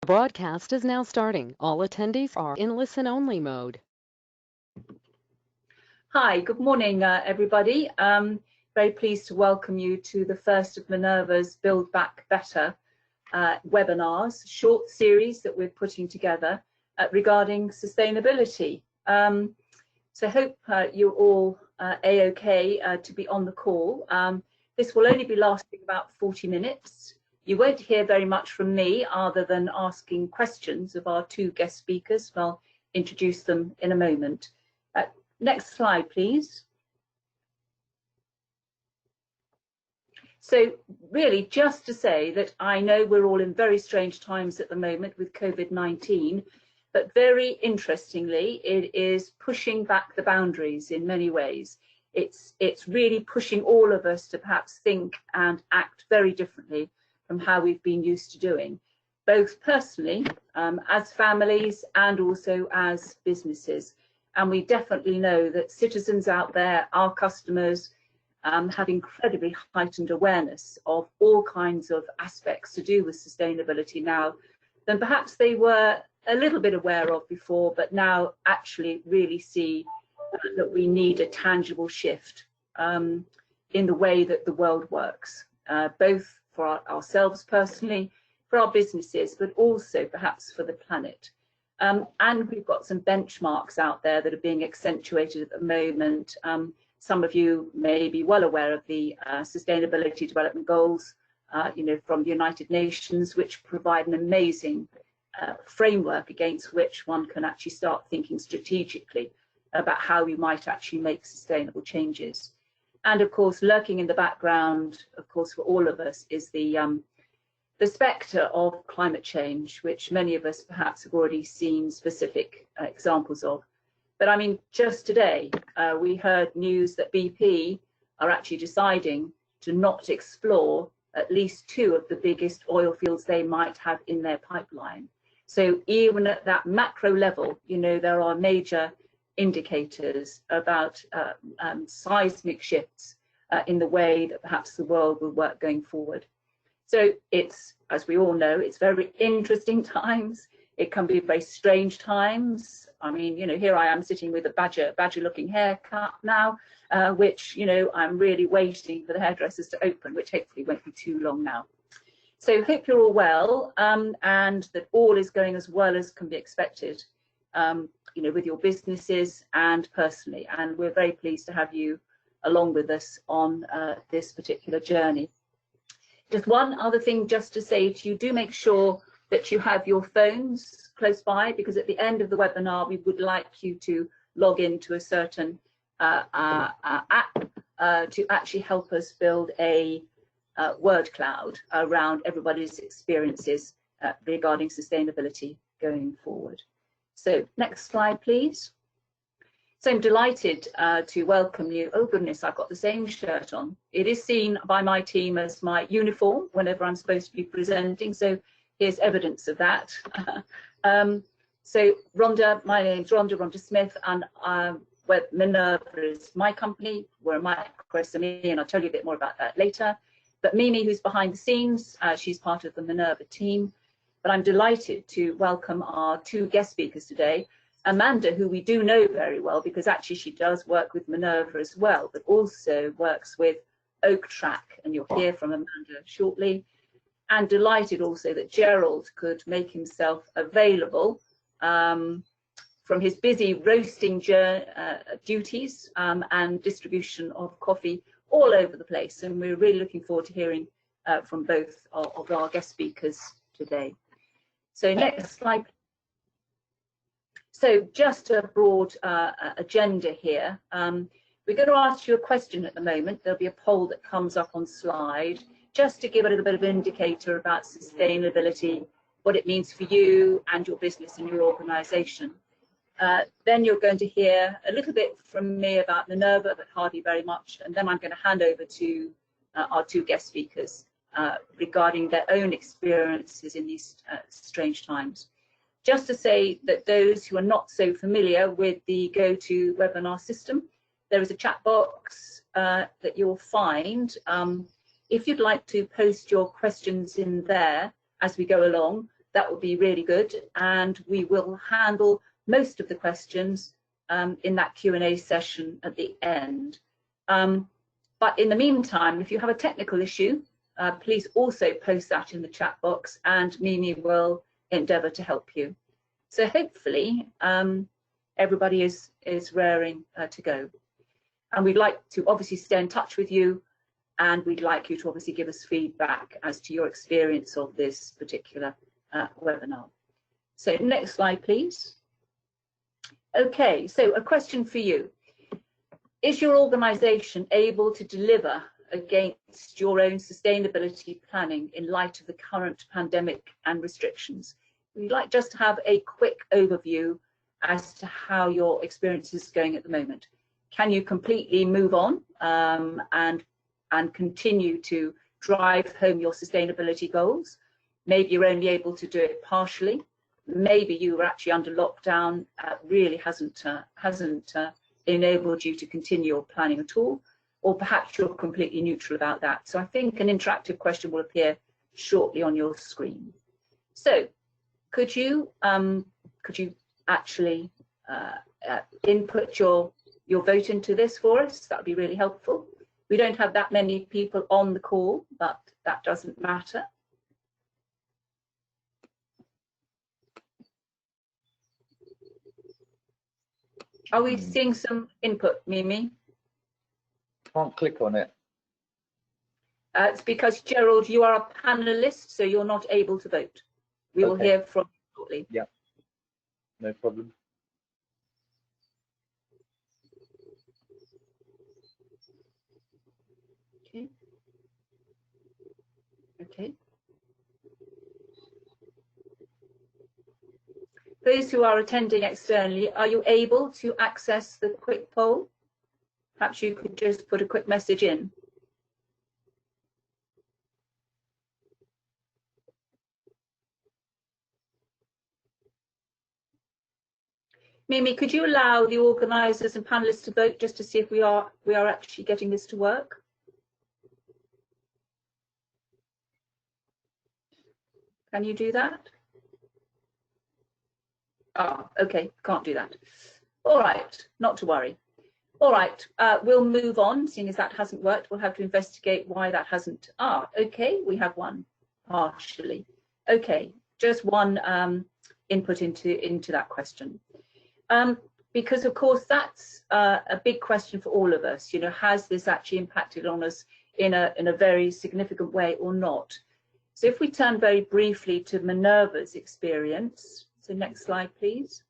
Broadcast is now starting. All attendees are in listen-only mode. Hi, good morning, everybody. Very pleased to welcome you to the first of Minerva's Build Back Better webinars, short series that we're putting together regarding sustainability. So hope you're all A-OK to be on the call. This will only be lasting about 40 minutes. You won't hear very much from me other than asking questions of our two guest speakers. I'll introduce them in a moment. Next slide, please. So really, just to say that I know we're all in very strange times at the moment with COVID-19, but very interestingly, it is pushing back the boundaries in many ways. It's really pushing all of us to perhaps think and act very differently from how we've been used to doing, both personally, as families, and also as businesses. And we definitely know that citizens out there, our customers, have incredibly heightened awareness of all kinds of aspects to do with sustainability now than perhaps they were a little bit aware of before, but now actually really see that we need a tangible shift in the way that the world works, both for ourselves personally, for our businesses, but also perhaps for the planet. And we've got some benchmarks out there that are being accentuated at the moment. Some of you may be well aware of the Sustainability Development Goals, from the United Nations, which provide an amazing framework against which one can actually start thinking strategically about how we might actually make sustainable changes. And of course, lurking in the background, of course, for all of us is the spectre of climate change, which many of us perhaps have already seen specific examples of. But I mean, just today, we heard news that BP are actually deciding to not explore at least two of the biggest oil fields they might have in their pipeline. So even at that macro level, there are major indicators about seismic shifts in the way that perhaps the world will work going forward. So it's, as we all know, it's very interesting times. It can be very strange times. I mean, here I am sitting with a badger-looking haircut now, which, I'm really waiting for the hairdressers to open, which hopefully won't be too long now. So hope you're all well, and that all is going as well as can be expected, with your businesses and personally. And we're very pleased to have you along with us on this particular journey. Just one other thing just to say to you, do make sure that you have your phones close by, because at the end of the webinar, we would like you to log into a certain app to actually help us build a word cloud around everybody's experiences regarding sustainability going forward. So next slide, please. So I'm delighted to welcome you. Oh goodness, I've got the same shirt on. It is seen by my team as my uniform whenever I'm supposed to be presenting, so here's evidence of that. So Rhonda, my name's Rhonda Smith, and Minerva is my company. We're a micro SME, and I'll tell you a bit more about that later. But Mimi, who's behind the scenes, she's part of the Minerva team. But I'm delighted to welcome our two guest speakers today. Amanda, who we do know very well, because actually she does work with Minerva as well, but also works with Oaktrack, and you'll hear from Amanda shortly. And delighted also that Gerald could make himself available from his busy roasting duties and distribution of coffee all over the place. And we're really looking forward to hearing from both of our guest speakers today. So next slide. So just a broad agenda here. We're going to ask you a question at the moment. There'll be a poll that comes up on slide, just to give a little bit of an indicator about sustainability, what it means for you and your business and your organisation. Then you're going to hear a little bit from me about Minerva, but hardly very much. And then I'm going to hand over to our two guest speakers regarding their own experiences in these strange times. Just to say that those who are not so familiar with the GoToWebinar system, there is a chat box that you'll find. If you'd like to post your questions in there as we go along, that would be really good, and we will handle most of the questions in that Q&A session at the end. But in the meantime, if you have a technical issue, please also post that in the chat box, and Mimi will endeavour to help you. So hopefully everybody is raring to go. And we'd like to obviously stay in touch with you, and we'd like you to obviously give us feedback as to your experience of this particular webinar. So next slide, please. Okay, so a question for you. Is your organisation able to deliver against your own sustainability planning in light of the current pandemic and restrictions? We'd like just to have a quick overview as to how your experience is going at the moment. Can you completely move on and continue to drive home your sustainability goals? Maybe you're only able to do it partially. Maybe you were actually under lockdown, really hasn't enabled you to continue your planning at all, or perhaps you're completely neutral about that. So I think an interactive question will appear shortly on your screen. So could you actually input your vote into this for us? That would be really helpful. We don't have that many people on the call, but that doesn't matter. Are we seeing some input, Mimi? Can't click on it. It's because, Gerald, you are a panelist, so you're not able to vote. We will hear from you shortly. Yeah, no problem. Okay. Okay. Those who are attending externally, are you able to access the quick poll? Perhaps you could just put a quick message in. Mimi, could you allow the organisers and panellists to vote just to see if we are actually getting this to work? Can you do that? Ah, okay, can't do that. All right, not to worry. All right, we'll move on. Seeing as that hasn't worked, we'll have to investigate why that hasn't. Ah, okay, we have one partially. Okay, just one input into that question. Because of course that's a big question for all of us. You know, has this actually impacted on us in a very significant way or not? So if we turn very briefly to Minerva's experience. So next slide, please.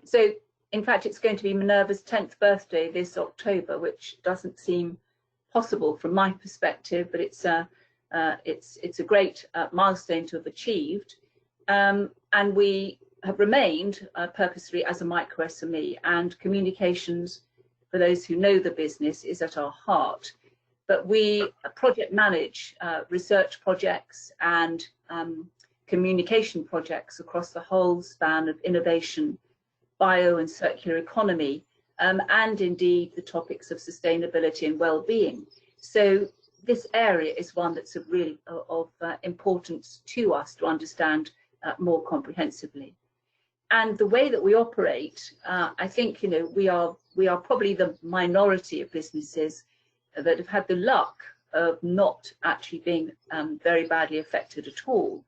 So in fact, it's going to be Minerva's 10th birthday this October, which doesn't seem possible from my perspective, but it's a great milestone to have achieved. And we have remained purposely as a micro SME, and communications, for those who know the business, is at our heart. But we project manage research projects and communication projects across the whole span of innovation, bio and circular economy, and indeed the topics of sustainability and well-being. So this area is one that's of really of importance to us to understand more comprehensively. And the way that we operate, I think, you know, we are probably the minority of businesses that have had the luck of not actually being very badly affected at all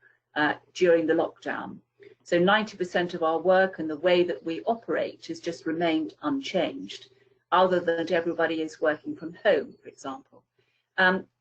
during the lockdown. So 90% of our work and the way that we operate has just remained unchanged, other than that everybody is working from home, for example.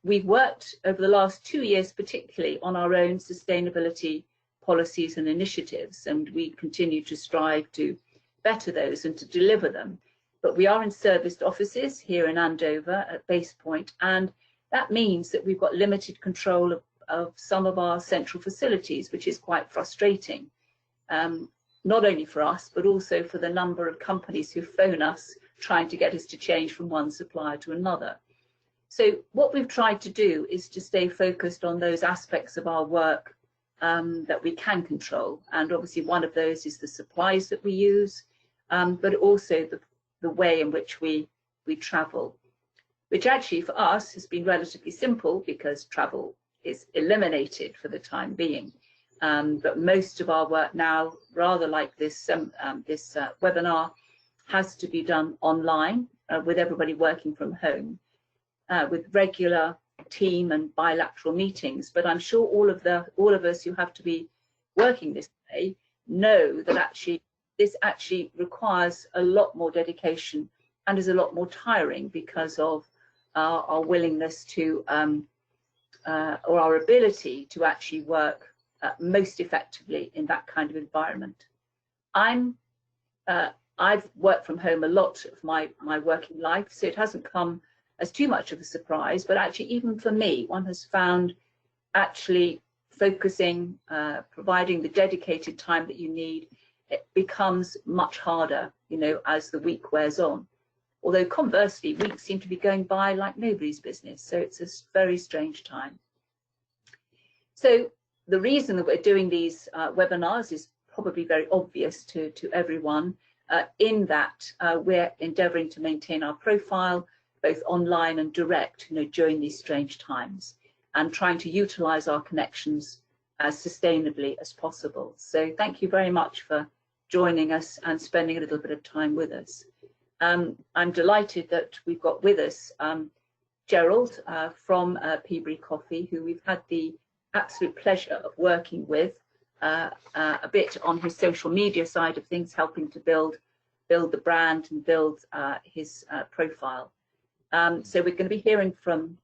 We've worked over the last 2 years, particularly on our own sustainability policies and initiatives, and we continue to strive to better those and to deliver them. But we are in serviced offices here in Andover at Base Point, and that means that we've got limited control of some of our central facilities, which is quite frustrating, not only for us, but also for the number of companies who phone us trying to get us to change from one supplier to another. So what we've tried to do is to stay focused on those aspects of our work that we can control. And obviously one of those is the supplies that we use, but also the way in which we travel, which actually for us has been relatively simple because travel is eliminated for the time being. But most of our work now, rather like this webinar, has to be done online with everybody working from home, with regular team and bilateral meetings. But I'm sure all of us who have to be working this way know that this actually requires a lot more dedication and is a lot more tiring because of our willingness to or our ability to actually work most effectively in that kind of environment. I've worked from home a lot of my working life, so it hasn't come as too much of a surprise, but actually even for me, one has found actually focusing, providing the dedicated time that you need, it becomes much harder, you know, as the week wears on. Although conversely, weeks seem to be going by like nobody's business, so it's a very strange time. So the reason that we're doing these webinars is probably very obvious to everyone, in that we're endeavouring to maintain our profile, both online and direct, you know, during these strange times, and trying to utilise our connections as sustainably as possible. So thank you very much for joining us and spending a little bit of time with us. I'm delighted that we've got with us Gerald from Peaberry Coffee, who we've had the absolute pleasure of working with a bit on his social media side of things, helping to build the brand and build his profile. So we're going to be hearing from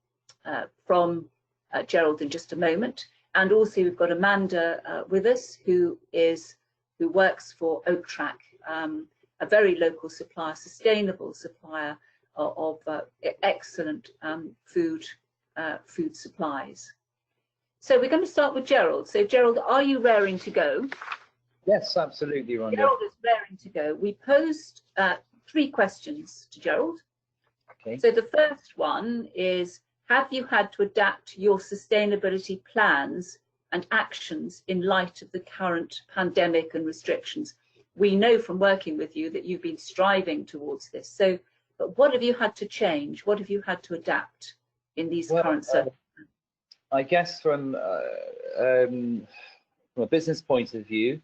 Gerald in just a moment, and also we've got Amanda with us, who works for Oaktrack, a very local supplier, sustainable supplier of excellent food supplies. So we're going to start with Gerald. So Gerald, are you raring to go? Yes, absolutely, Rhonda. Gerald is raring to go. We posed 3 questions to Gerald. Okay. So the first one is, have you had to adapt your sustainability plans and actions in light of the current pandemic and restrictions? We know from working with you that you've been striving towards this. So, but what have you had to change? What have you had to adapt in these current circumstances? I guess from a business point of view,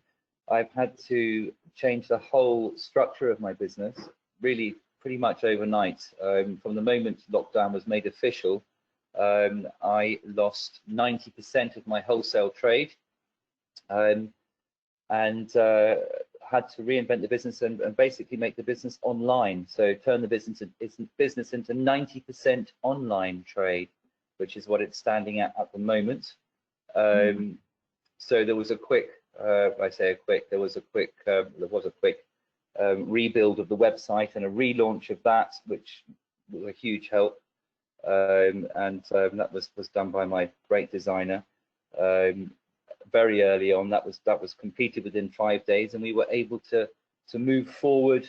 I've had to change the whole structure of my business, really pretty much overnight. From the moment lockdown was made official, I lost 90% of my wholesale trade, and had to reinvent the business and basically make the business online. So turn the business into 90% online trade, which is what it's standing at the moment. So there was a quick, there was a quick rebuild of the website and a relaunch of that, which was a huge help. That was done by my great designer very early on. That was completed within 5 days, and we were able to move forward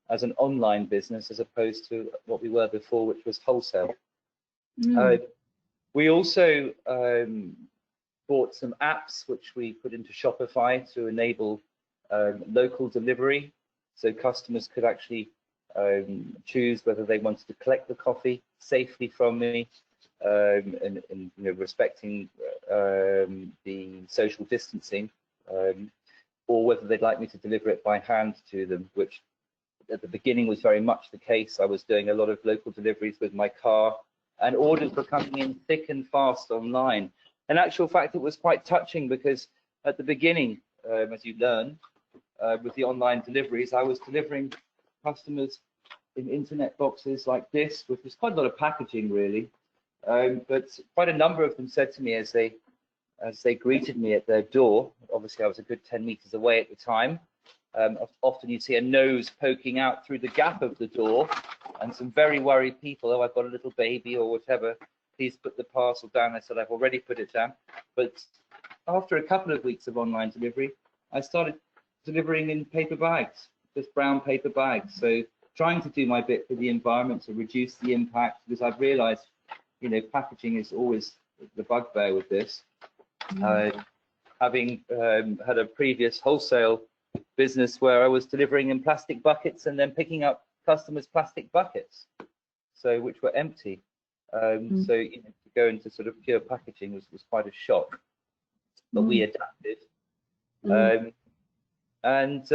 as an online business as opposed to what we were before, which was wholesale. We also bought some apps which we put into Shopify to enable local delivery, so customers could actually choose whether they wanted to collect the coffee safely from me, and you know, respecting the social distancing, or whether they'd like me to deliver it by hand to them, which at the beginning was very much the case. I was doing a lot of local deliveries with my car, and orders were coming in thick and fast online. In actual fact, it was quite touching because at the beginning, as you learn, with the online deliveries, I was delivering customers in internet boxes like this, which was quite a lot of packaging really. But quite a number of them said to me as they greeted me at their door, obviously I was a good 10 meters away at the time, often you'd see a nose poking out through the gap of the door, and some very worried people, oh, I've got a little baby or whatever, please put the parcel down. I said, I've already put it down. But after a couple of weeks of online delivery, I started delivering in paper bags, just brown paper bags. So trying to do my bit for the environment to reduce the impact, because I've realized, you know, packaging is always the bugbear with this. Having had a previous wholesale business where I was delivering in plastic buckets and then picking up customers' plastic buckets, so which were empty. So you know, go into sort of pure packaging was quite a shock, but we adapted. And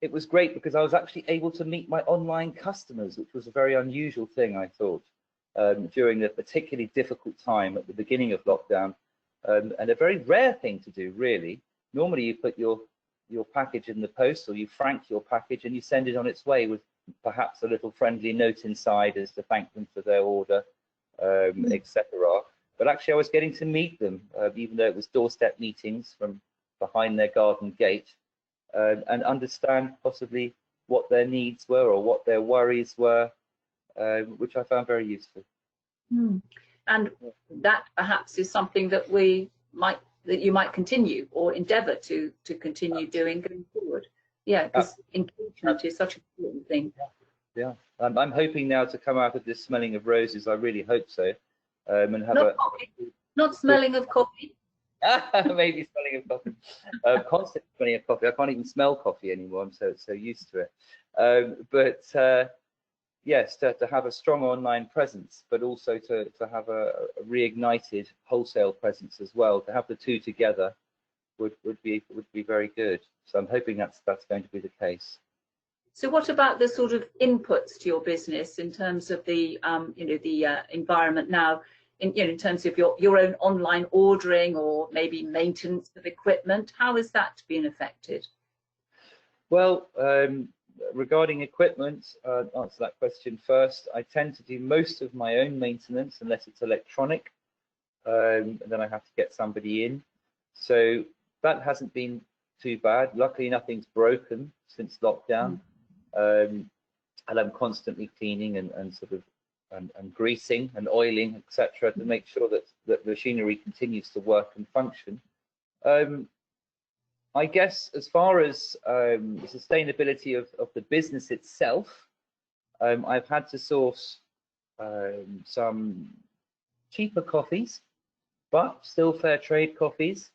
it was great because I was actually able to meet my online customers, which was a very unusual thing, I thought, during a particularly difficult time at the beginning of lockdown, and a very rare thing to do, really. Normally, you put your package in the post, or you frank your package and you send it on its way with perhaps a little friendly note inside as to thank them for their order, etc. But actually, I was getting to meet them, even though it was doorstep meetings from behind their garden gate, and understand possibly what their needs were or what their worries were, which I found very useful. And that perhaps is something that you might continue or endeavour to continue doing going forward. Yeah, because engagement is such an important thing. Yeah, I'm hoping now to come out of this smelling of roses. I really hope so, and have not smelling of coffee. Maybe smelling of coffee. Constant smelling of coffee. I can't even smell coffee anymore. I'm so used to it. But yes, to have a strong online presence, but also to have a reignited wholesale presence as well. To have the two together would be very good. So I'm hoping that's going to be the case. So what about the sort of inputs to your business in terms of the environment now? In terms of your own online ordering or maybe maintenance of equipment, how has that been affected? Well, regarding equipment, answer that question first. I tend to do most of my own maintenance unless it's electronic, and then I have to get somebody in. So that hasn't been too bad. Luckily, nothing's broken since lockdown, and I'm constantly cleaning and sort of and greasing and oiling, etc., to make sure that the machinery continues to work and function. I guess as far as the sustainability of the business itself, I've had to source some cheaper coffees, but still fair trade coffees,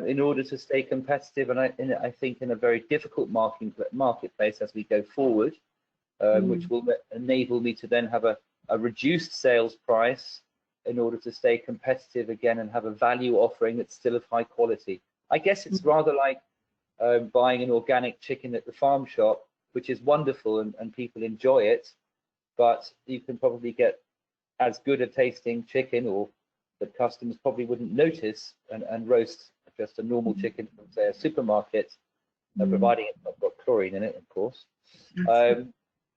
in order to stay competitive, and I think in a very difficult marketplace as we go forward, which will enable me to then have a reduced sales price in order to stay competitive again and have a value offering that's still of high quality. I guess it's rather like buying an organic chicken at the farm shop, which is wonderful and people enjoy it, but you can probably get as good a tasting chicken, or that customers probably wouldn't notice, and roast just a normal chicken from, say, a supermarket, providing it's not got chlorine in it, of course.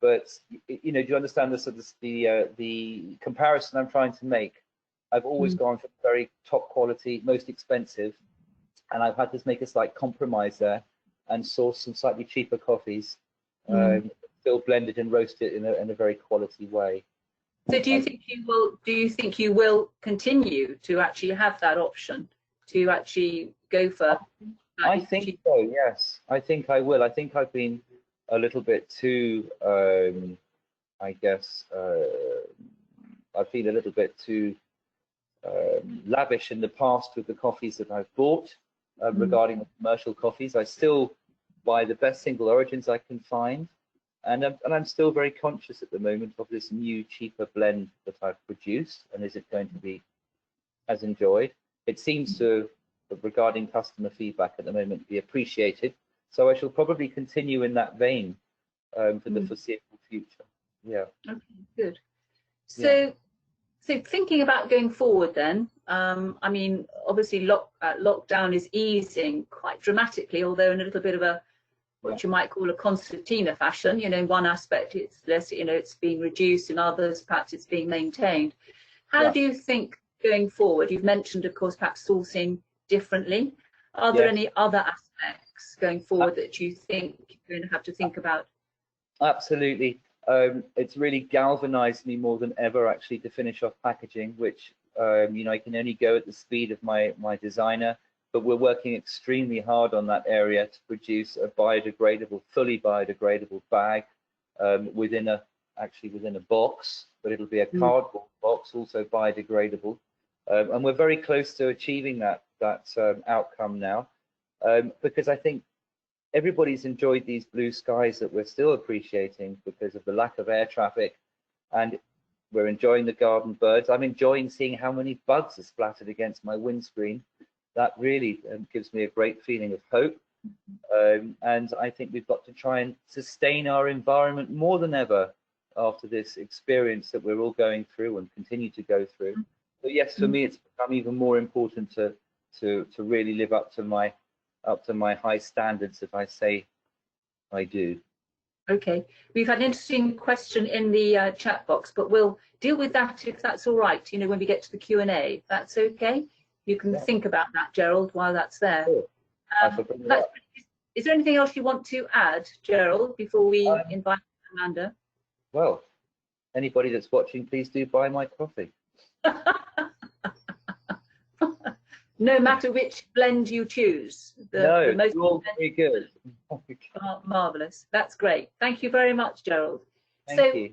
But do you understand the comparison I'm trying to make? I've always gone for very top quality, most expensive, and I've had to make a slight compromise there and source some slightly cheaper coffees, still blended and roasted in a very quality way. So do you think you will continue to actually have that option to actually go for? I think so. Yes, I think I will. I think I've been a little bit too, I guess, I feel a little bit too lavish in the past with the coffees that I've bought. Regarding the commercial coffees, I still buy the best single origins I can find, and I'm still very conscious at the moment of this new cheaper blend that I've produced, and is it going to be as enjoyed? It seems to, regarding customer feedback at the moment, be appreciated. So I shall probably continue in that vein for the foreseeable future. Yeah. Okay, good. So, so thinking about going forward then, I mean, obviously lockdown is easing quite dramatically, although in a little bit of a, what you might call a concertina fashion. In one aspect it's less, it's being reduced, in others perhaps it's being maintained. How do you think going forward? You've mentioned, of course, perhaps sourcing differently. Are there any other aspects going forward that you think you're going to have to think about? Absolutely. It's really galvanized me more than ever, actually, to finish off packaging, which I can only go at the speed of my designer, but we're working extremely hard on that area to produce a biodegradable, fully biodegradable bag within a box, but it'll be a cardboard box, also biodegradable, and we're very close to achieving that outcome now, because I think everybody's enjoyed these blue skies that we're still appreciating because of the lack of air traffic, and we're enjoying the garden birds. I'm enjoying seeing how many bugs are splattered against my windscreen. That really gives me a great feeling of hope. And I think we've got to try and sustain our environment more than ever after this experience that we're all going through and continue to go through. So yes, for me, it's become even more important to really live up to my high standards if I say I do. Okay, we've had an interesting question in the chat box, but we'll deal with that if that's all right. You know, when we get to the Q&A, that's okay. You can think about that, Gerald, while that's there. Sure. Is there anything else you want to add, Gerald, before we invite Amanda? Well, anybody that's watching, please do buy my coffee. No matter which blend you choose. The most all very good. Marvellous. That's great. Thank you very much, Gerald. Thank you.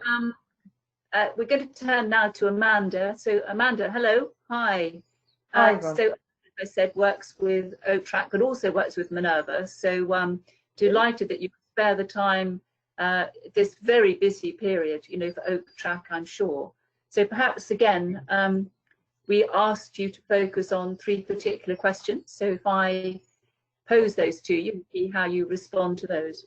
We're going to turn now to Amanda. So Amanda, hello. Hi. Hi, so as I said, works with Oaktrack, but also works with Minerva. So delighted that you could spare the time this very busy period, you know, for Oaktrack, I'm sure. So perhaps again, we asked you to focus on 3 particular questions. So if I pose those to you, see how you respond to those.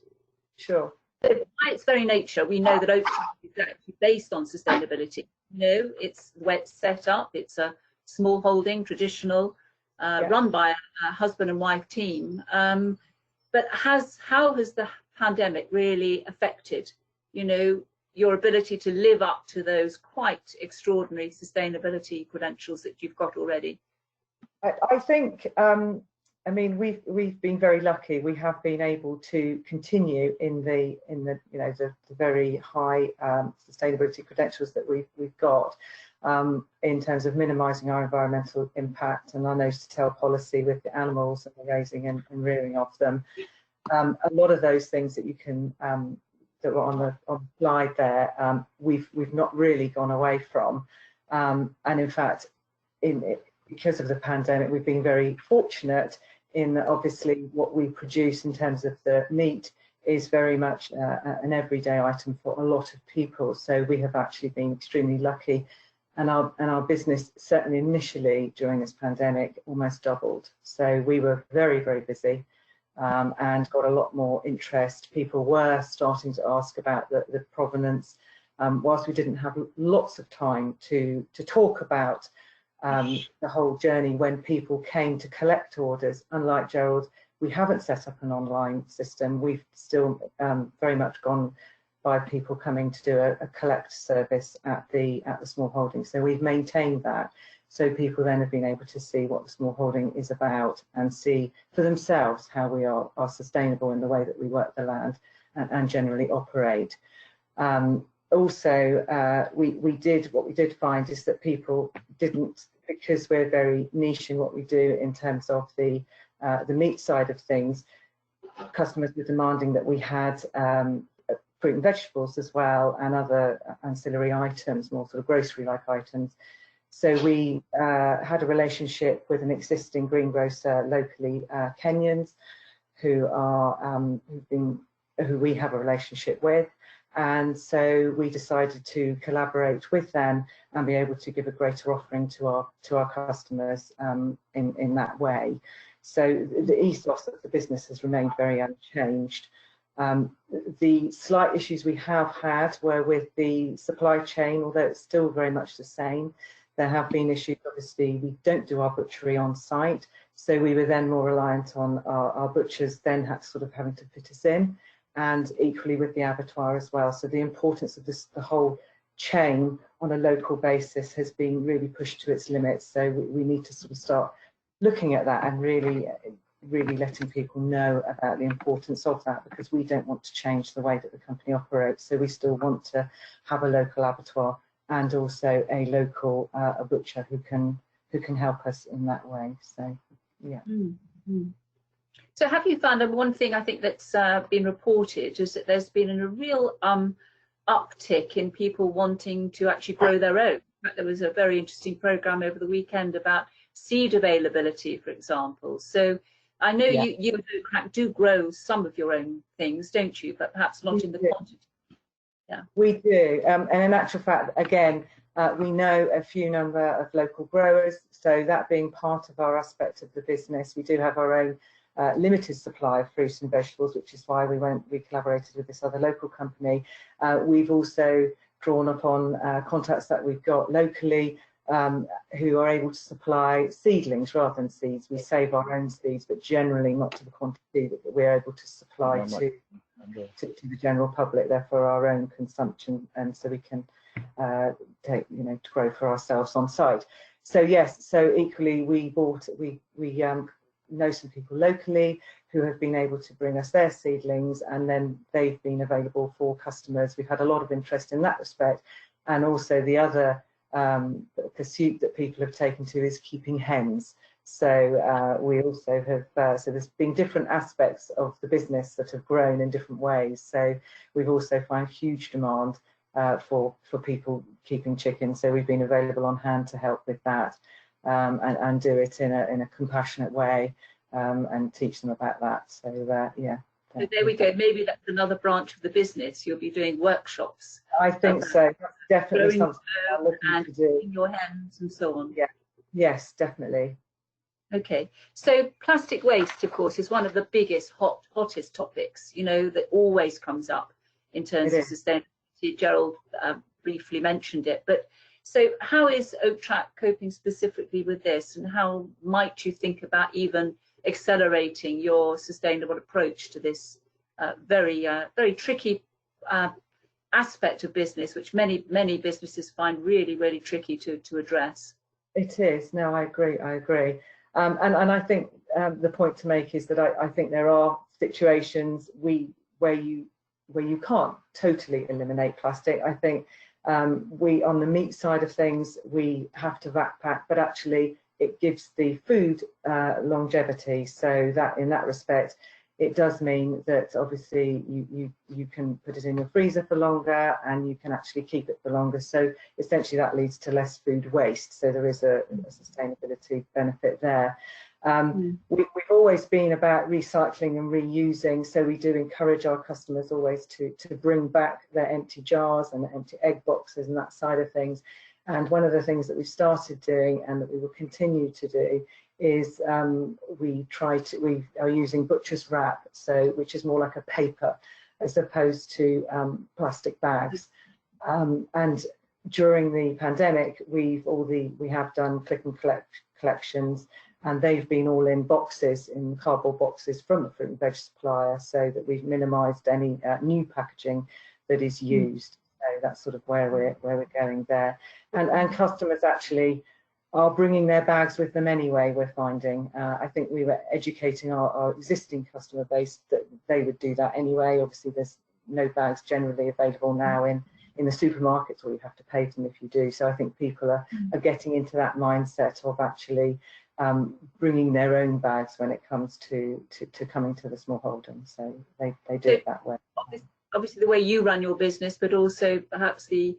Sure. So by its very nature, we know that Oaktrack is actually based on sustainability. You know, it's the way it's set up. It's a small holding, traditional, run by a husband and wife team. But how has the pandemic really affected, you know, your ability to live up to those quite extraordinary sustainability credentials that you've got already? I think, I mean, we've been very lucky. We have been able to continue in the you know the very high sustainability credentials that we've got in terms of minimising our environmental impact and our nose to tail policy with the animals and the raising and rearing of them. A lot of those things that you can that were on the slide there, we've not really gone away from, and in fact, because of the pandemic, we've been very fortunate in that obviously what we produce in terms of the meat is very much an everyday item for a lot of people. So we have actually been extremely lucky, and our business certainly initially during this pandemic almost doubled. So we were very, very busy. And got a lot more interest. People were starting to ask about the provenance, whilst we didn't have lots of time to talk about the whole journey when people came to collect orders. Unlike Gerald, we haven't set up an online system. We've still very much gone by people coming to do a collect service at the small holding. So we've maintained that. So people then have been able to see what the small holding is about and see for themselves how we are sustainable in the way that we work the land and generally operate. Also, what we did find is that people didn't, because we're very niche in what we do in terms of the meat side of things, customers were demanding that we had fruit and vegetables as well and other ancillary items, more sort of grocery-like items. So we had a relationship with an existing greengrocer locally, Kenyans, who we have a relationship with, and so we decided to collaborate with them and be able to give a greater offering to our customers in that way. So the ethos of the business has remained very unchanged. The slight issues we have had were with the supply chain, although it's still very much the same. There have been issues, obviously, we don't do our butchery on site, so we were then more reliant on our butchers then had sort of having to fit us in, and equally with the abattoir as well. So the importance of the whole chain on a local basis has been really pushed to its limits. So we need to sort of start looking at that and really letting people know about the importance of that, because we don't want to change the way that the company operates. So we still want to have a local abattoir and also a local a butcher who can help us in that way. So yeah. Mm-hmm. So have you found, and one thing I think that's been reported is that there's been a real uptick in people wanting to actually grow their own. In fact, there was a very interesting program over the weekend about seed availability, for example. So I know you at Oaktrack do grow some of your own things, don't you? But perhaps not in the quantity. Yeah, we do, and in actual fact, again, We know a few number of local growers, so that being part of our aspect of the business, we do have our own limited supply of fruit and vegetables, which is why we collaborated with this other local company. We've also drawn upon contacts that we've got locally who are able to supply seedlings rather than seeds. We save our own seeds, but generally not to the quantity that we're able to supply to the general public, therefore our own consumption, and so we can take, to grow for ourselves on site. So yes, so equally we know some people locally who have been able to bring us their seedlings, and then they've been available for customers. We've had a lot of interest in that respect, and also the other pursuit that people have taken to is keeping hens. So we also have, so there's been different aspects of the business that have grown in different ways. So we've also found huge demand for people keeping chickens. So we've been available on hand to help with that, and do it in a compassionate way, and teach them about that. So yeah. So there we go. Maybe that's another branch of the business. You'll be doing workshops. I think so. That's definitely something I'm looking to do. Your hens and so on. Yeah. Yes, definitely. Okay. So plastic waste, of course, is one of the biggest, hottest topics, that always comes up in terms of sustainability. Gerald briefly mentioned it, but so how is Oaktrack coping specifically with this, and how might you think about even accelerating your sustainable approach to this very tricky aspect of business, which many businesses find really tricky to address? It is. No, I agree. And I think the point to make is that I think there are situations where you can't totally eliminate plastic. I think we, on the meat side of things, we have to vac pack, but actually it gives the food longevity. So that in that respect, it does mean that obviously you can put it in your freezer for longer, and you can actually keep it for longer. So essentially that leads to less food waste. So there is a sustainability benefit there. We've always been about recycling and reusing, so we do encourage our customers always to bring back their empty jars and empty egg boxes and that side of things. And one of the things that we've started doing, and that we will continue to do, is we are using butcher's wrap, so which is more like a paper as opposed to plastic bags. And during the pandemic, we have done click and collect collections, and they've been all in boxes, in cardboard boxes from the fruit and veg supplier, so that we've minimised any new packaging that is used. So that's sort of where we're going there. And customers actually are bringing their bags with them anyway, we're finding. I think we were educating our existing customer base that they would do that anyway. Obviously, there's no bags generally available now in the supermarkets, or you have to pay them if you do. So I think people are getting into that mindset of actually bringing their own bags when it comes to coming to the smallholding. So they do it that way. Obviously the way you run your business, but also perhaps the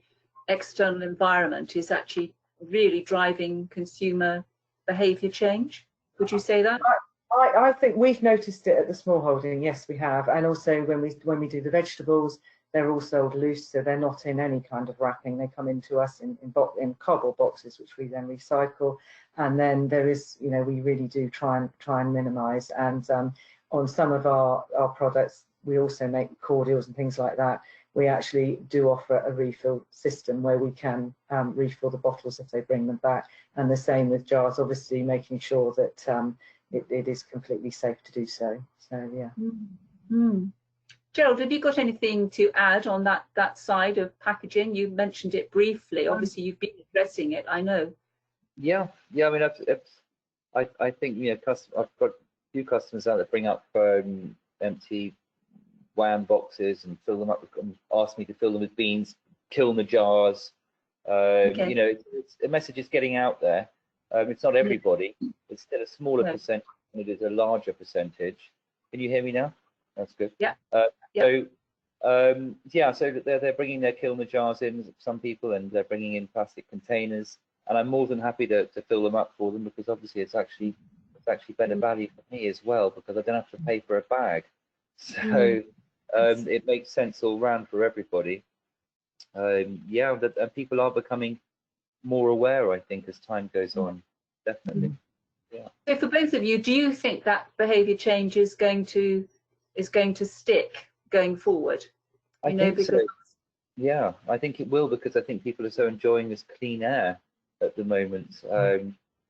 external environment is actually really driving consumer behaviour change. Would you say that? I think we've noticed it at the smallholding. Yes, we have. And also when we do the vegetables, they're all sold loose, so they're not in any kind of wrapping. They come into us in cardboard boxes, which we then recycle. And then there is, we really do try and minimise. And on some of our products, we also make cordials and things like that. We actually do offer a refill system where we can refill the bottles if they bring them back. And the same with jars, obviously making sure that it is completely safe to do so. So yeah. Gerald, have you got anything to add on that side of packaging? You mentioned it briefly. Obviously, you've been addressing it, I know. Yeah. I mean, I think I've got a few customers out that bring up empty wham boxes and fill them up, and ask me to fill them with beans, kiln the jars. The message is getting out there. It's not everybody. It's still a smaller percentage, and it is a larger percentage. Can you hear me now? That's good. Yeah. So they're bringing their kiln the jars in, some people, and they're bringing in plastic containers, and I'm more than happy to fill them up for them, because obviously it's actually better value for me as well, because I don't have to pay for a bag. So it makes sense all round for everybody. And people are becoming more aware, I think, as time goes on. Definitely. Yeah. So for both of you, do you think that behaviour change is going to stick going forward? I think so. Yeah, I think it will, because I think people are so enjoying this clean air at the moment.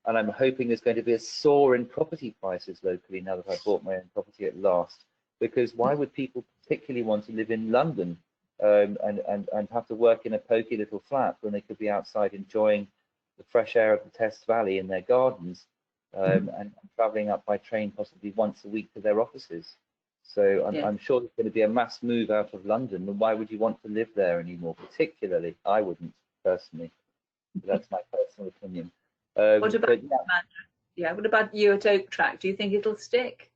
And I'm hoping there's going to be a soar in property prices locally now that I've bought my own property at last. Because why would people particularly want to live in London and have to work in a poky little flat when they could be outside enjoying the fresh air of the Test Valley in their gardens, and travelling up by train possibly once a week to their offices? So I'm sure there's going to be a mass move out of London. And why would you want to live there anymore? Particularly, I wouldn't personally. That's my personal opinion. What about what about you at Oaktrack? Do you think it'll stick?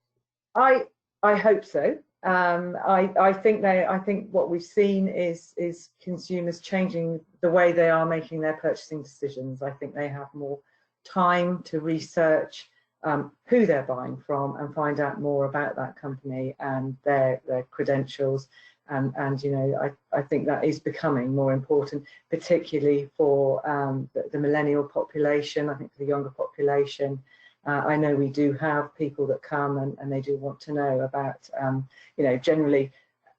I hope so. I think what we've seen is consumers changing the way they are making their purchasing decisions. I think they have more time to research who they're buying from and find out more about that company and their credentials. And you know, I think that is becoming more important, particularly for the millennial population. I think for the younger population, I know we do have people that come and they do want to know about, you know, generally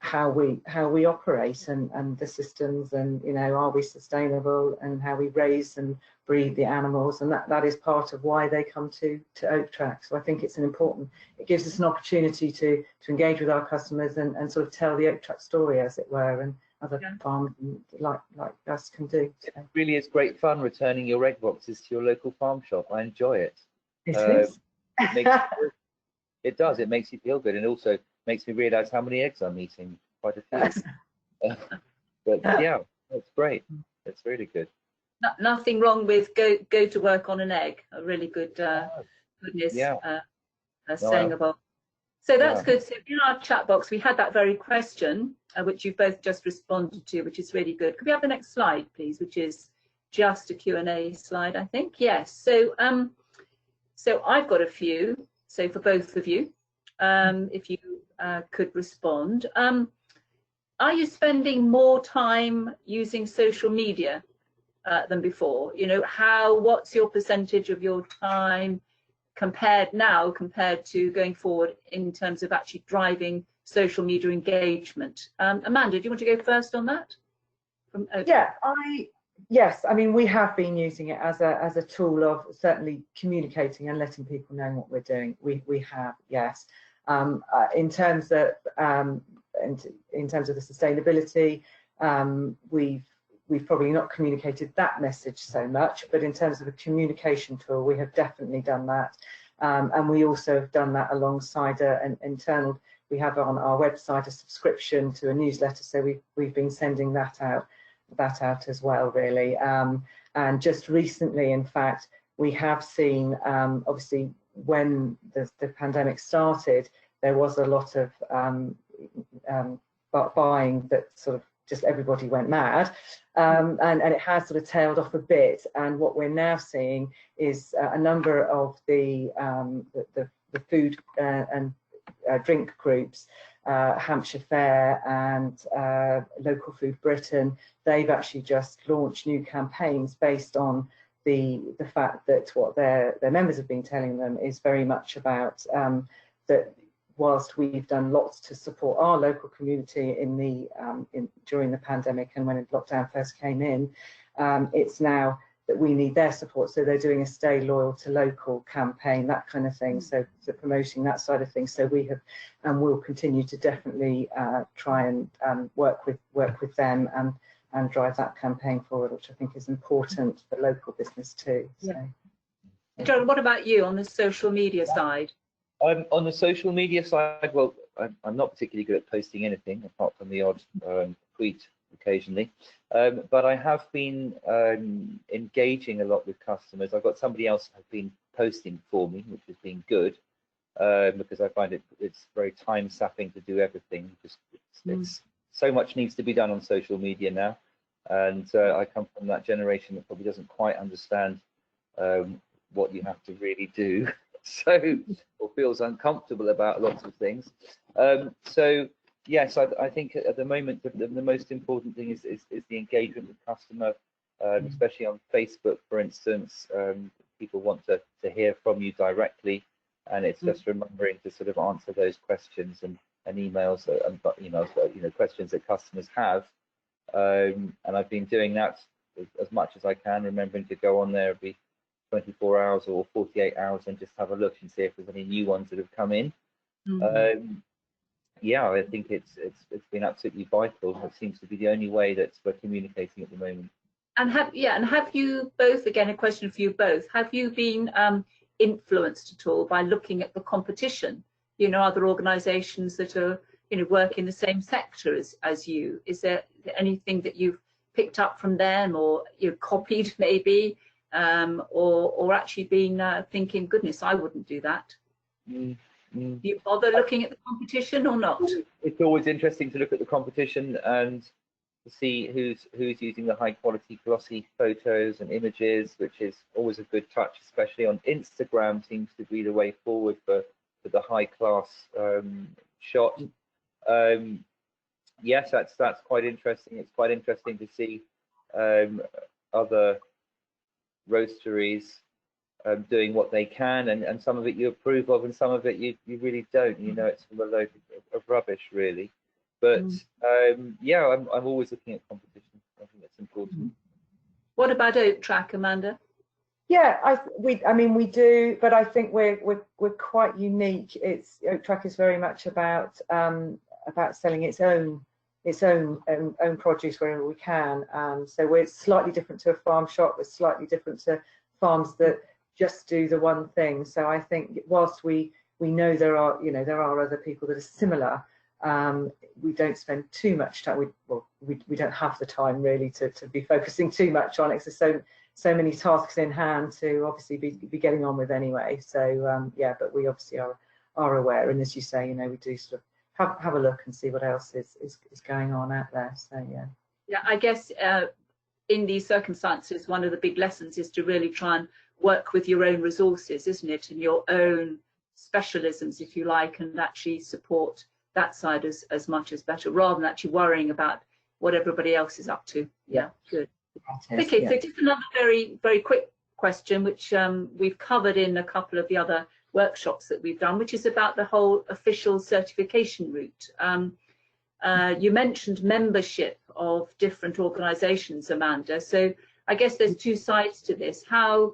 how we operate and the systems, and you know, are we sustainable, and how we raise and breed the animals, and that is part of why they come to Oaktrack. So I think it's it gives us an opportunity to engage with our customers and sort of tell the Oaktrack story, as it were, and other farms like us can do. So. It really is great fun returning your egg boxes to your local farm shop. I enjoy it. It is. It does. It makes you feel good, and also makes me realise how many eggs I'm eating. Quite a few. But yeah, it's great. It's really good. Nothing wrong with go to work on an egg. A really good goodness saying about. So that's good. So in our chat box, we had that very question, which you've both just responded to, which is really good. Could we have the next slide, please, which is just a Q&A slide, I think. Yes. So so I've got a few. So for both of you, if you could respond. Are you spending more time using social media than before? You know, what's your percentage of your time compared to going forward in terms of actually driving social media engagement? Amanda, do you want to go first on that? Yes, I mean, we have been using it as a tool of certainly communicating and letting people know what we're doing. We have, yes. In terms of the sustainability, we've probably not communicated that message so much, but in terms of a communication tool, we have definitely done that. And we also have done that alongside an internal. We have on our website a subscription to a newsletter, so we've been sending that out as well, really. And just recently, in fact, we have seen, obviously, when the pandemic started, there was a lot of buying that sort of just everybody went mad, and it has sort of tailed off a bit. And what we're now seeing is a number of the food and drink groups, Hampshire Fair and Local Food Britain, they've actually just launched new campaigns based on the fact that what their members have been telling them is very much about that whilst we've done lots to support our local community during the pandemic and when lockdown first came in, it's now that we need their support. So they're doing a Stay Loyal to Local campaign, that kind of thing. So promoting that side of things. So we have and will continue to definitely try and work with them and drive that campaign forward, which I think is important for local business too. So. Yeah. Gerald, what about you on the social media side? On the social media side, well, I'm not particularly good at posting anything apart from the odd tweet occasionally, but I have been engaging a lot with customers. I've got somebody else who's been posting for me, which has been good, because I find it's very time sapping to do everything. It's so much needs to be done on social media now, and I come from that generation that probably doesn't quite understand what you have to really do. So, or feels uncomfortable about lots of things. So yes, I think at the moment the most important thing is the engagement with customer, especially on Facebook, for instance. People want to hear from you directly, and it's just remembering to sort of answer those questions and emails questions that customers have. And I've been doing that as much as I can, remembering to go on there every 24 hours or 48 hours and just have a look and see if there's any new ones that have come in. Yeah, I think it's been absolutely vital. It seems to be the only way that we're communicating at the moment. And have you both, again, a question for you both, have you been influenced at all by looking at the competition? You know, other organisations that are, you know, work in the same sector as you. Is there anything that you've picked up from them, or you've copied maybe, or actually been thinking, goodness, I wouldn't do that? Do you bother looking at the competition or not? It's always interesting to look at the competition and to see who's using the high quality glossy photos and images, which is always a good touch, especially on Instagram. Seems to be the way forward for the high class shot. Yes, that's quite interesting. It's quite interesting to see other roasteries doing what they can, and some of it you approve of and some of it you really don't. You know, it's from a load of rubbish, really. But yeah, I'm always looking at competition. I think that's important. What about Oaktrack, Amanda? Yeah, I mean we do, but I think we're quite unique. Oaktrack is very much about selling its own produce wherever we can. So we're slightly different to a farm shop. We're slightly different to farms that just do the one thing. So I think whilst we know there are other people that are similar, we don't spend too much time. We don't have the time really to be focusing too much on it. There's so many tasks in hand to obviously be getting on with anyway. So yeah, but we obviously are aware, and as you say, you know, we do sort of have a look and see what else is going on out there. So yeah. Yeah, I guess in these circumstances, one of the big lessons is to really try and work with your own resources, isn't it, and your own specialisms, if you like, and actually support that side as much as better, rather than actually worrying about what everybody else is up to. Yeah, good. Okay, so just another very, very quick question, which we've covered in a couple of the other workshops that we've done, which is about the whole official certification route. You mentioned membership of different organisations, Amanda. So I guess there's two sides to this. How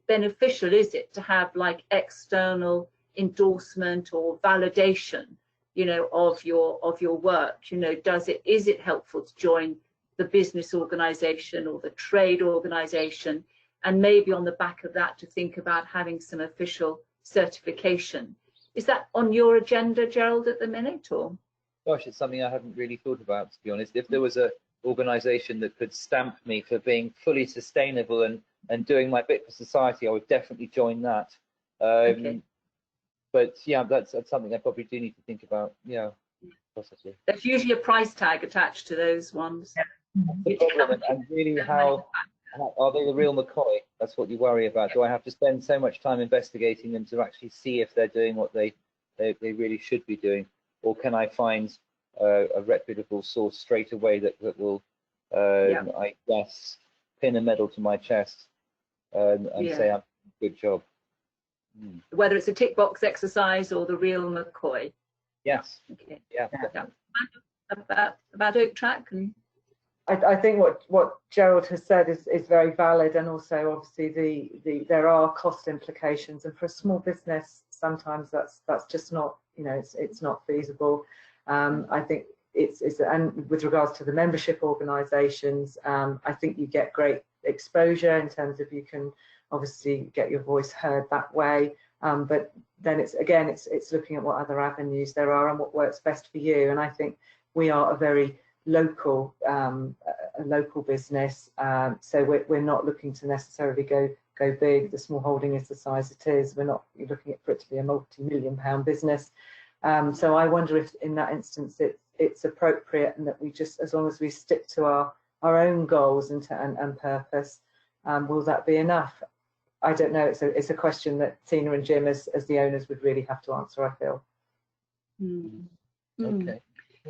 beneficial is it to have like external endorsement or validation, you know, of your work? You know, is it helpful to join the business organisation or the trade organisation, and maybe on the back of that to think about having some official certification? Is that on your agenda, Gerald, at the minute, or? Gosh, it's something I haven't really thought about, to be honest. If there was a organisation that could stamp me for being fully sustainable and doing my bit for society, I would definitely join that. Okay. But yeah, that's something I probably do need to think about. Yeah, possibly. There's usually a price tag attached to those ones. Yeah. The problem, and really, how are they the real McCoy? That's what you worry about. Do I have to spend so much time investigating them to actually see if they're doing what they really should be doing? Or can I find a reputable source straight away that will, I guess, pin a medal to my chest and say I'm doing a good job? Whether it's a tick box exercise or the real McCoy. Yes. Okay. Yeah. About Oaktrack. And I think what Gerald has said is very valid, and also obviously there are cost implications, and for a small business sometimes that's just not, you know, it's not feasible. I think it's and with regards to the membership organisations, I think you get great exposure in terms of you can obviously get your voice heard that way, but then it's looking at what other avenues there are and what works best for you. And I think we are a very local business, so we're not looking to necessarily go big. The small holding is the size it is. We're not looking for it to be a multi-million-pound business. So I wonder if in that instance it's appropriate, and that we just, as long as we stick to our own goals and purpose, will that be enough? I don't know. It's a question that Tina and Jim as the owners would really have to answer, I feel. Okay.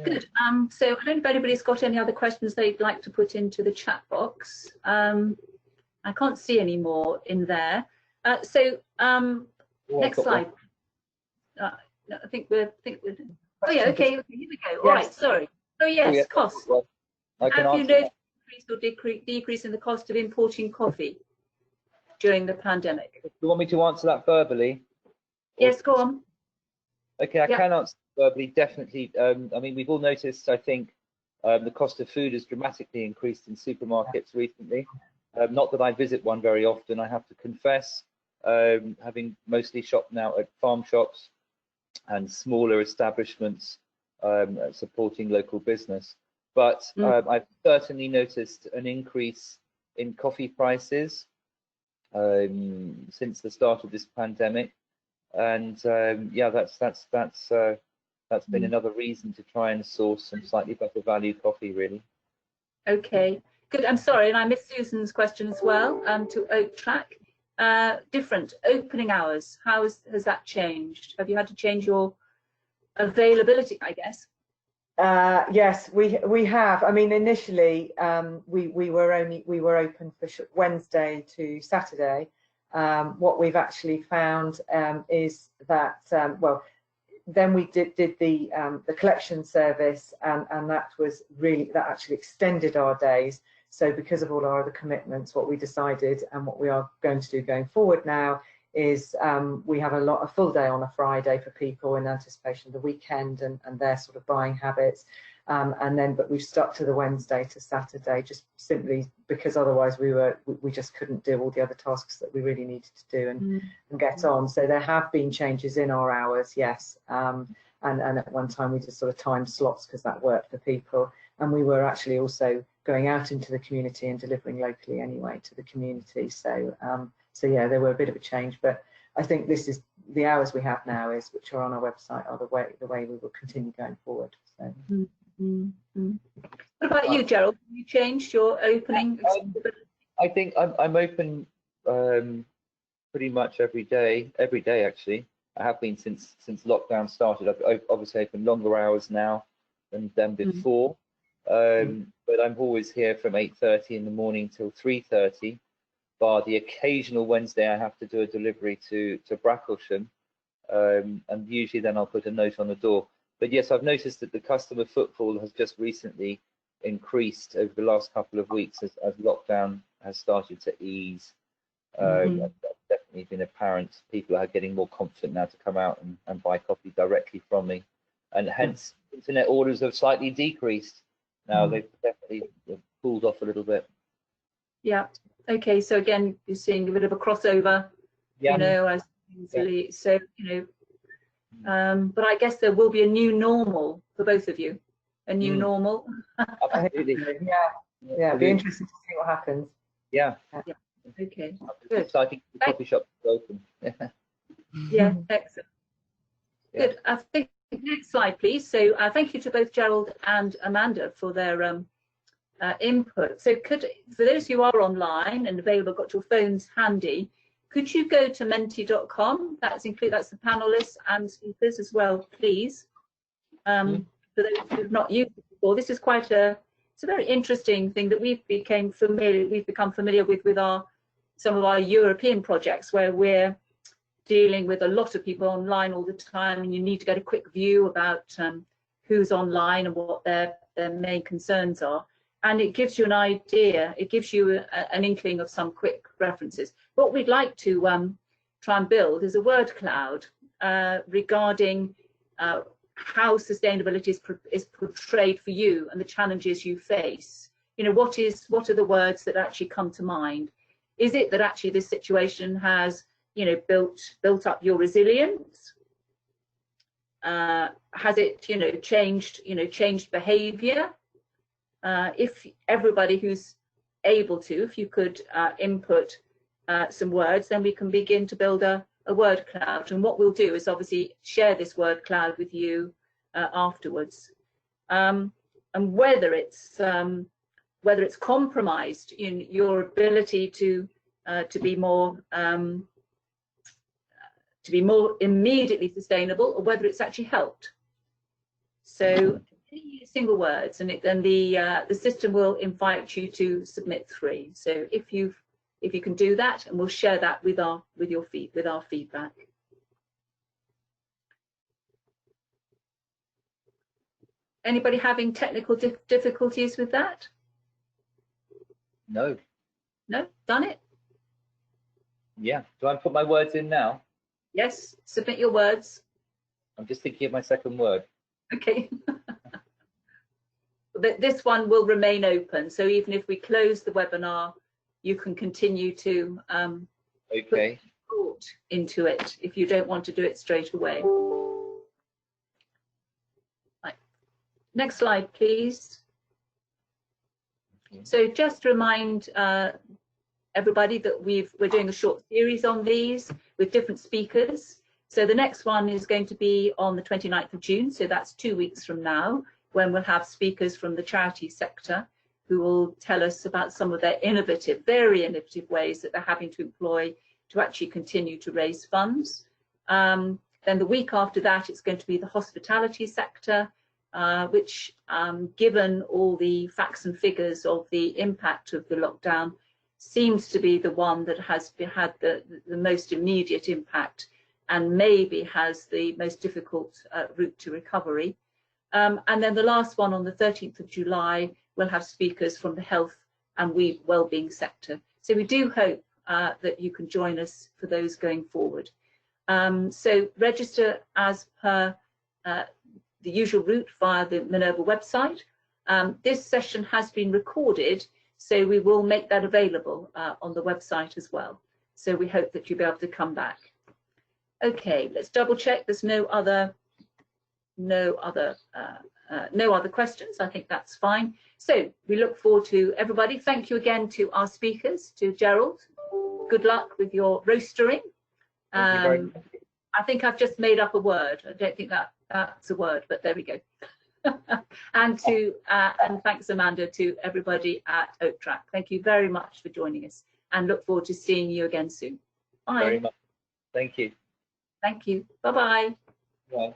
Good. So I don't know if anybody's got any other questions they'd like to put into the chat box. I can't see any more in there. Next slide. No, I think we're. Oh yeah. Okay. Here we go. Yes. All right. Sorry. Oh yes. Costs. Well, have you noticed increase or decrease in the cost of importing coffee during the pandemic? Do you want me to answer that verbally? Yes. Go on. Okay, I can answer verbally, definitely. I mean, we've all noticed, I think, the cost of food has dramatically increased in supermarkets recently. Not that I visit one very often, I have to confess, having mostly shopped now at farm shops and smaller establishments supporting local business. But I've certainly noticed an increase in coffee prices since the start of this pandemic. And yeah, that's been another reason to try and source some slightly better value coffee, really. Okay, good. I'm sorry, and I missed Susan's question as well. To Oaktrack, different opening hours. How has that changed? Have you had to change your availability, I guess? Yes, we have. I mean, initially we were open for Wednesday to Saturday. What we've actually found is that well, then we did the collection service, and that actually extended our days. So because of all our other commitments, what we decided and what we are going to do going forward now is we have a full day on a Friday for people in anticipation of the weekend and their sort of buying habits. But we've stuck to the Wednesday to Saturday, just simply because otherwise we just couldn't do all the other tasks that we really needed to do and get on. So there have been changes in our hours, yes. And at one time we did sort of time slots because that worked for people. And we were actually also going out into the community and delivering locally anyway to the community. So yeah, there were a bit of a change, but I think this is the hours we have now, which are on our website, are the way we will continue going forward. So. What about you, Gerald? Have you changed your opening? I think I'm open pretty much every day actually. I have been since lockdown started. I've obviously opened longer hours now than before, but I'm always here from 8:30 in the morning till 3:30. Bar the occasional Wednesday I have to do a delivery to Bracklesham, and usually then I'll put a note on the door. But yes, I've noticed that the customer footfall has just recently increased over the last couple of weeks as lockdown has started to ease. That's definitely been apparent. People are getting more confident now to come out and buy coffee directly from me, and hence internet orders have slightly decreased. Now they've definitely cooled off a little bit. Yeah. Okay. So again, you're seeing a bit of a crossover. Yeah. You know, as so you know. But I guess there will be a new normal for both of you. A new normal. Absolutely. Yeah. It'll be interesting to see what happens. Yeah. Okay. Good. Exciting. The coffee shop is open. Yeah. Excellent. Good. I think next slide, please. So thank you to both Gerald and Amanda for their input. So for those who are online and available, got your phones handy, could you go to menti.com? That's the panelists and speakers as well, please. For those who've not used it before, this is it's a very interesting thing that we've become familiar with some of our European projects, where we're dealing with a lot of people online all the time, and you need to get a quick view about who's online and what their main concerns are. And it gives you an idea, it gives you an inkling of some quick references. What we'd like to try and build is a word cloud regarding how sustainability is portrayed for you and the challenges you face. You know, what are the words that actually come to mind? Is it that actually this situation has, you know, built up your resilience? Has it, you know, changed behavior? If everybody who's able to, if you could input some words, then we can begin to build a word cloud. And what we'll do is obviously share this word cloud with you afterwards. And whether it's compromised in your ability to be more immediately sustainable, or whether it's actually helped. So any single words, and the system will invite you to submit 3. So if you can do that, and we'll share that with our feedback. Anybody having technical difficulties with that? No. No, done it? Yeah. Do I put my words in now? Yes, submit your words. I'm just thinking of my second word. Okay. This one will remain open, so even if we close the webinar, you can continue to Okay. put thought into it if you don't want to do it straight away. Right. Next slide, please. So just to remind everybody that we're doing a short series on these with different speakers. So the next one is going to be on the 29th of June, so that's 2 weeks from now, when we'll have speakers from the charity sector who will tell us about some of their innovative, very innovative ways that they're having to employ to actually continue to raise funds. Then the week after that, it's going to be the hospitality sector, which, given all the facts and figures of the impact of the lockdown, seems to be the one that has had the most immediate impact and maybe has the most difficult route to recovery. And then the last one on the 13th of July, we'll have speakers from the health and wellbeing sector. So we do hope that you can join us for those going forward. So register as per the usual route via the Minerva website. This session has been recorded, so we will make that available on the website as well. So we hope that you'll be able to come back. Okay, let's double check. There's no other questions. I think that's fine. So we look forward to everybody. Thank you again to our speakers, to Gerald. Good luck with your roastering. Thank you very much. I think I've just made up a word. I don't think that's a word, but there we go. And thanks, Amanda, to everybody at Oaktrack. Thank you very much for joining us, and look forward to seeing you again soon. Bye. Very much. Thank you. Thank you. Bye-bye. Bye.